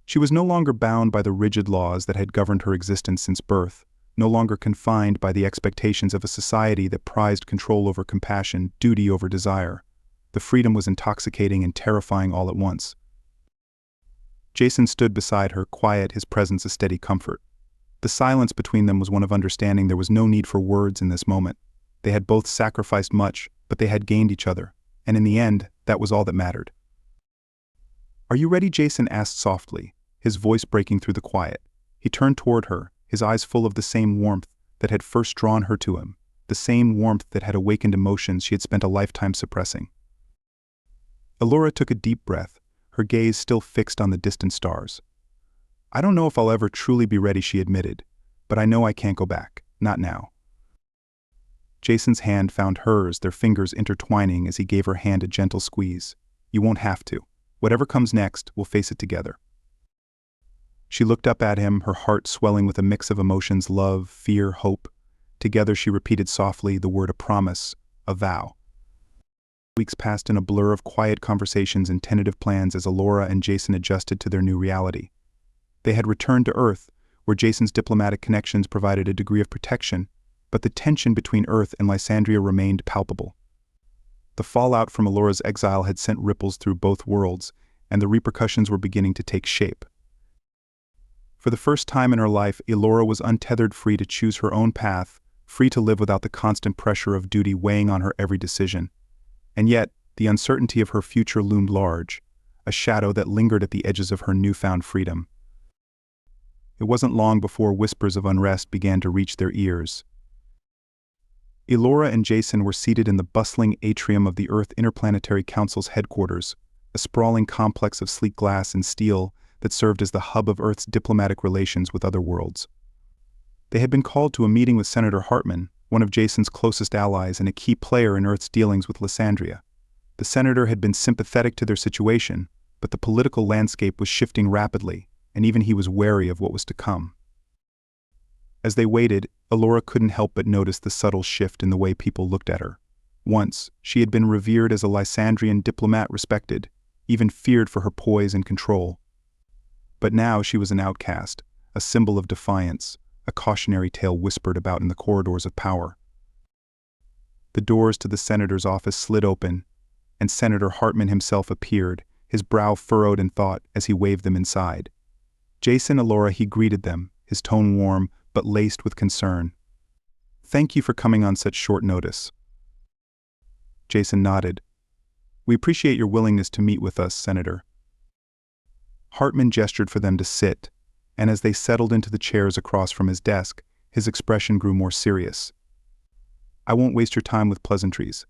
She was no longer bound by the rigid laws that had governed her existence since birth, no longer confined by the expectations of a society that prized control over compassion, duty over desire. The freedom was intoxicating and terrifying all at once. Jason stood beside her, quiet, his presence a steady comfort. The silence between them was one of understanding. There was no need for words in this moment. They had both sacrificed much, but they had gained each other, and in the end, that was all that mattered. "Are you ready?" Jason asked softly, his voice breaking through the quiet. He turned toward her, his eyes full of the same warmth that had first drawn her to him, the same warmth that had awakened emotions she had spent a lifetime suppressing. Elora took a deep breath, her gaze still fixed on the distant stars. "I don't know if I'll ever truly be ready," she admitted, "but I know I can't go back, not now." Jason's hand found hers, their fingers intertwining as he gave her hand a gentle squeeze. "You won't have to. Whatever comes next, we'll face it together." She looked up at him, her heart swelling with a mix of emotions: love, fear, hope. Together she repeated softly the word: a promise, a vow. Weeks passed in a blur of quiet conversations and tentative plans as Elora and Jason adjusted to their new reality. They had returned to Earth, where Jason's diplomatic connections provided a degree of protection, but the tension between Earth and Lysandria remained palpable. The fallout from Elora's exile had sent ripples through both worlds, and the repercussions were beginning to take shape. For the first time in her life, Elora was untethered, free to choose her own path, free to live without the constant pressure of duty weighing on her every decision. And yet, the uncertainty of her future loomed large, a shadow that lingered at the edges of her newfound freedom. It wasn't long before whispers of unrest began to reach their ears. Elora and Jason were seated in the bustling atrium of the Earth Interplanetary Council's headquarters, a sprawling complex of sleek glass and steel that served as the hub of Earth's diplomatic relations with other worlds. They had been called to a meeting with Senator Hartman, one of Jason's closest allies and a key player in Earth's dealings with Lysandria. The senator had been sympathetic to their situation, but the political landscape was shifting rapidly, and even he was wary of what was to come. As they waited, Elora couldn't help but notice the subtle shift in the way people looked at her. Once, she had been revered as a Lysandrian diplomat, respected, even feared for her poise and control. But now she was an outcast, a symbol of defiance, a cautionary tale whispered about in the corridors of power. The doors to the senator's office slid open, and Senator Hartman himself appeared, his brow furrowed in thought as he waved them inside. Jason, Elora, he greeted them, his tone warm but laced with concern. "Thank you for coming on such short notice." Jason nodded. "We appreciate your willingness to meet with us, Senator." Hartman gestured for them to sit, and as they settled into the chairs across from his desk, his expression grew more serious. "I won't waste your time with pleasantries.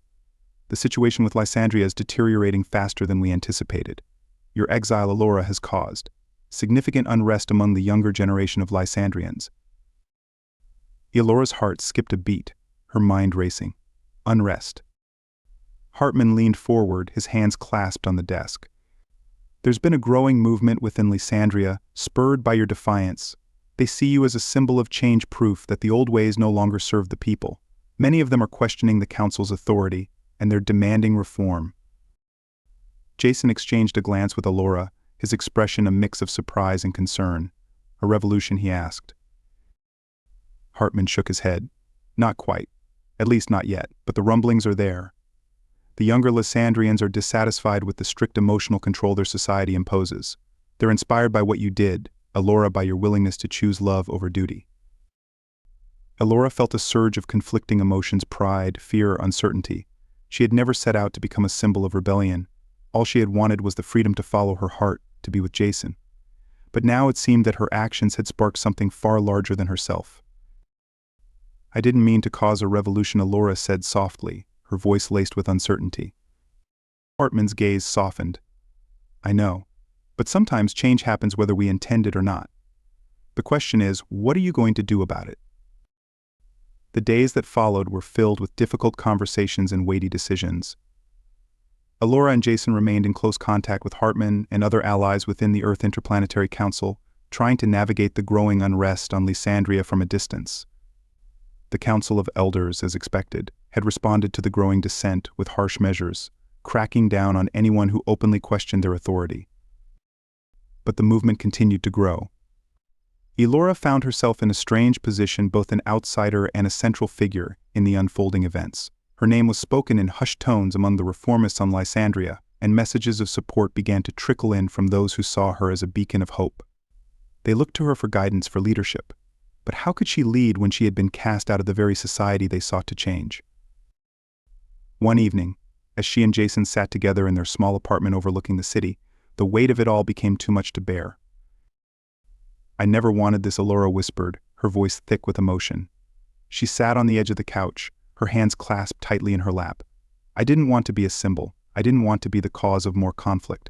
The situation with Lysandria is deteriorating faster than we anticipated. Your exile, Elora, has caused significant unrest among the younger generation of Lysandrians." Elora's heart skipped a beat, her mind racing. Unrest. Hartman leaned forward, his hands clasped on the desk. There's been a growing movement within Lysandria, spurred by your defiance. They see you as a symbol of change, proof that the old ways no longer serve the people. Many of them are questioning the council's authority, and they're demanding reform. Jason exchanged a glance with Alora, his expression a mix of surprise and concern. A revolution, he asked. Hartman shook his head. Not quite. At least not yet, but the rumblings are there. The younger Lysandrians are dissatisfied with the strict emotional control their society imposes. They're inspired by what you did, Alora, by your willingness to choose love over duty. Alora felt a surge of conflicting emotions: pride, fear, uncertainty. She had never set out to become a symbol of rebellion. All she had wanted was the freedom to follow her heart, to be with Jason. But now it seemed that her actions had sparked something far larger than herself. I didn't mean to cause a revolution, Alora said softly, her voice laced with uncertainty. Hartman's gaze softened. I know, but sometimes change happens whether we intend it or not. The question is, what are you going to do about it? The days that followed were filled with difficult conversations and weighty decisions. Alora and Jason remained in close contact with Hartman and other allies within the Earth Interplanetary Council, trying to navigate the growing unrest on Lysandria from a distance. The Council of Elders, as expected, had responded to the growing dissent with harsh measures, cracking down on anyone who openly questioned their authority. But the movement continued to grow. Alora found herself in a strange position, both an outsider and a central figure in the unfolding events. Her name was spoken in hushed tones among the reformists on Lysandria, and messages of support began to trickle in from those who saw her as a beacon of hope. They looked to her for guidance, for leadership. But how could she lead when she had been cast out of the very society they sought to change? One evening, as she and Jason sat together in their small apartment overlooking the city, the weight of it all became too much to bear. I never wanted this, Alora whispered, her voice thick with emotion. She sat on the edge of the couch, her hands clasped tightly in her lap. I didn't want to be a symbol. I didn't want to be the cause of more conflict.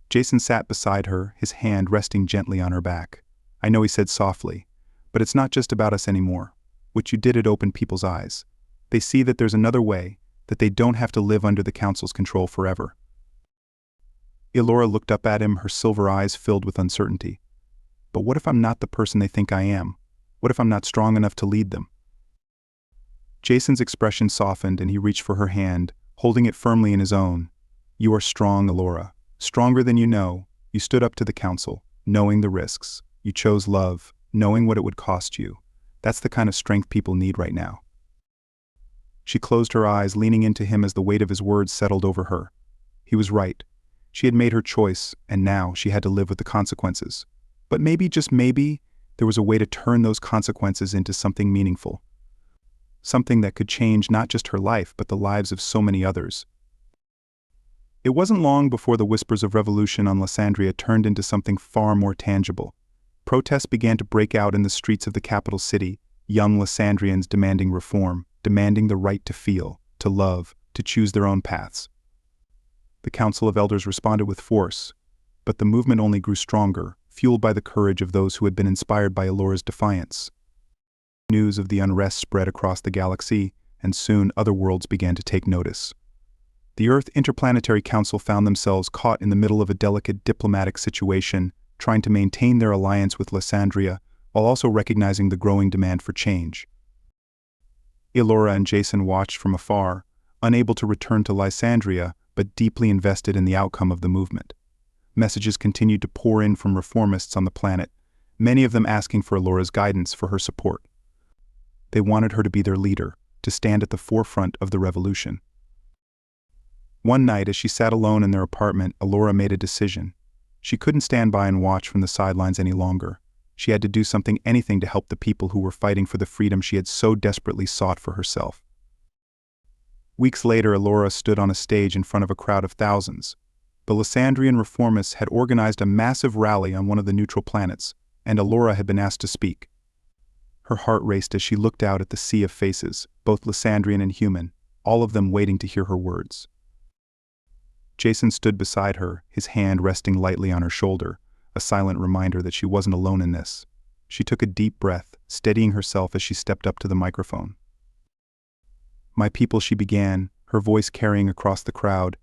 Jason sat beside her, his hand resting gently on her back. I know, he said softly, but it's not just about us anymore. What you did, it opened people's eyes. They see that there's another way, that they don't have to live under the council's control forever. Alora looked up at him, her silver eyes filled with uncertainty. But what if I'm not the person they think I am? What if I'm not strong enough to lead them? Jason's expression softened and he reached for her hand, holding it firmly in his own. You are strong, Alora. Stronger than you know. You stood up to the council, knowing the risks. You chose love, knowing what it would cost you. That's the kind of strength people need right now. She closed her eyes, leaning into him as the weight of his words settled over her. He was right. She had made her choice, and now she had to live with the consequences. But maybe, just maybe, there was a way to turn those consequences into something meaningful. Something that could change not just her life, but the lives of so many others. It wasn't long before the whispers of revolution on Lysandria turned into something far more tangible. Protests began to break out in the streets of the capital city, young Lysandrians demanding reform, demanding the right to feel, to love, to choose their own paths. The Council of Elders responded with force, but the movement only grew stronger, fueled by the courage of those who had been inspired by Alora's defiance. News of the unrest spread across the galaxy, and soon other worlds began to take notice. The Earth Interplanetary Council found themselves caught in the middle of a delicate diplomatic situation, trying to maintain their alliance with Lysandria, while also recognizing the growing demand for change. Alora and Jason watched from afar, unable to return to Lysandria, but deeply invested in the outcome of the movement. Messages continued to pour in from reformists on the planet, many of them asking for Alora's guidance, for her support. They wanted her to be their leader, to stand at the forefront of the revolution. One night, as she sat alone in their apartment, Alora made a decision. She couldn't stand by and watch from the sidelines any longer. She had to do something, anything, to help the people who were fighting for the freedom she had so desperately sought for herself. Weeks later, Alora stood on a stage in front of a crowd of thousands. The Lysandrian reformists had organized a massive rally on one of the neutral planets, and Alora had been asked to speak. Her heart raced as she looked out at the sea of faces, both Lysandrian and human, all of them waiting to hear her words. Jason stood beside her, his hand resting lightly on her shoulder, a silent reminder that she wasn't alone in this. She took a deep breath, steadying herself as she stepped up to the microphone. My people, she began, her voice carrying across the crowd.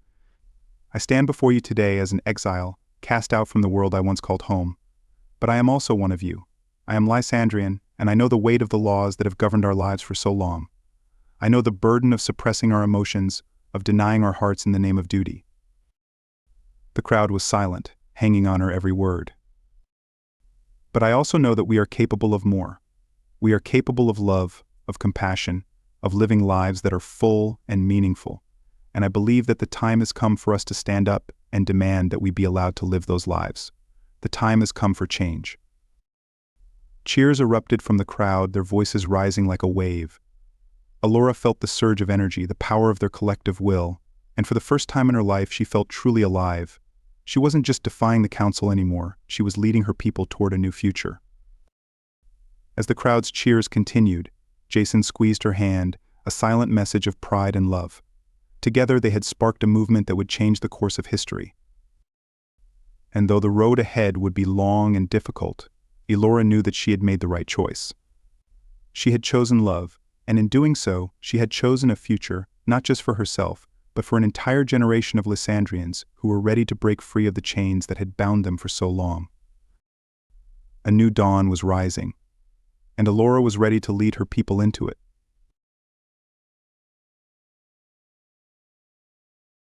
I stand before you today as an exile, cast out from the world I once called home. But I am also one of you. I am Lysandrian, and I know the weight of the laws that have governed our lives for so long. I know the burden of suppressing our emotions, of denying our hearts in the name of duty. The crowd was silent, hanging on her every word. But I also know that we are capable of more. We are capable of love, of compassion, of living lives that are full and meaningful. And I believe that the time has come for us to stand up and demand that we be allowed to live those lives. The time has come for change. Cheers erupted from the crowd, their voices rising like a wave. Alora felt the surge of energy, the power of their collective will, and for the first time in her life she felt truly alive. She wasn't just defying the council anymore, she was leading her people toward a new future. As the crowd's cheers continued, Jason squeezed her hand, a silent message of pride and love. Together they had sparked a movement that would change the course of history. And though the road ahead would be long and difficult, Elora knew that she had made the right choice. She had chosen love, and in doing so, she had chosen a future, not just for herself, but for an entire generation of Lysandrians who were ready to break free of the chains that had bound them for so long. A new dawn was rising, and Elora was ready to lead her people into it.